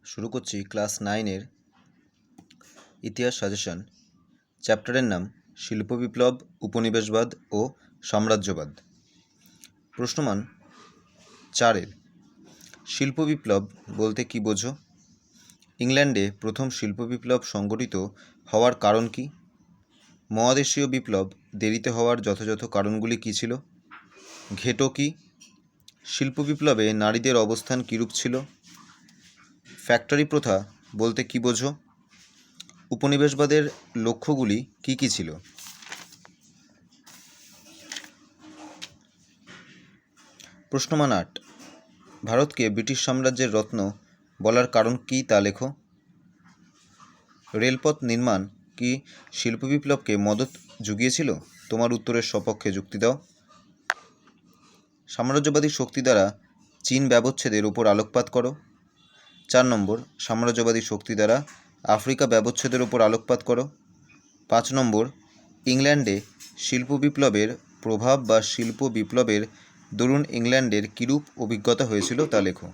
শুরু করছি ক্লাস 9-এর ইতিহাস সাজেশন। চ্যাপ্টারের নাম শিল্প বিপ্লব, উপনিবেশবাদ ও সাম্রাজ্যবাদ। প্রশ্নমান 4-এর শিল্প বিপ্লব বলতে কী বোঝো? ইংল্যান্ডে প্রথম শিল্প বিপ্লব সংগঠিত হওয়ার কারণ কী? মহাদেশীয় বিপ্লব দেরিতে হওয়ার যথাযথ কারণগুলি কী ছিল? ঘেটো কী? শিল্প বিপ্লবে নারীদের অবস্থান কীরূপ ছিল? ফ্যাক্টরি প্রথা বলতে কী বোঝো? উপনিবেশবাদের লক্ষ্যগুলি কী কী ছিল? প্রশ্নমান 8, ভারতকে ব্রিটিশ সাম্রাজ্যের রত্ন বলার কারণ কী তা লেখো। রেলপথ নির্মাণ কি শিল্প বিপ্লবকে মদত জুগিয়েছিল? তোমার উত্তরের সপক্ষে যুক্তি দাও। সাম্রাজ্যবাদী শক্তি দ্বারা চীন ব্যবচ্ছেদের উপর আলোকপাত করো। 4 নম্বর, সাম্রাজ্যবাদী শক্তি দ্বারা আফ্রিকা ব্যবচ্ছেদের উপর আলোকপাত করো। 5 নম্বর, ইংল্যান্ডে শিল্প বিপ্লবের প্রভাব বা শিল্প বিপ্লবের দরুন ইংল্যান্ডের কীরূপ অভিজ্ঞতা হয়েছিল তা লেখো।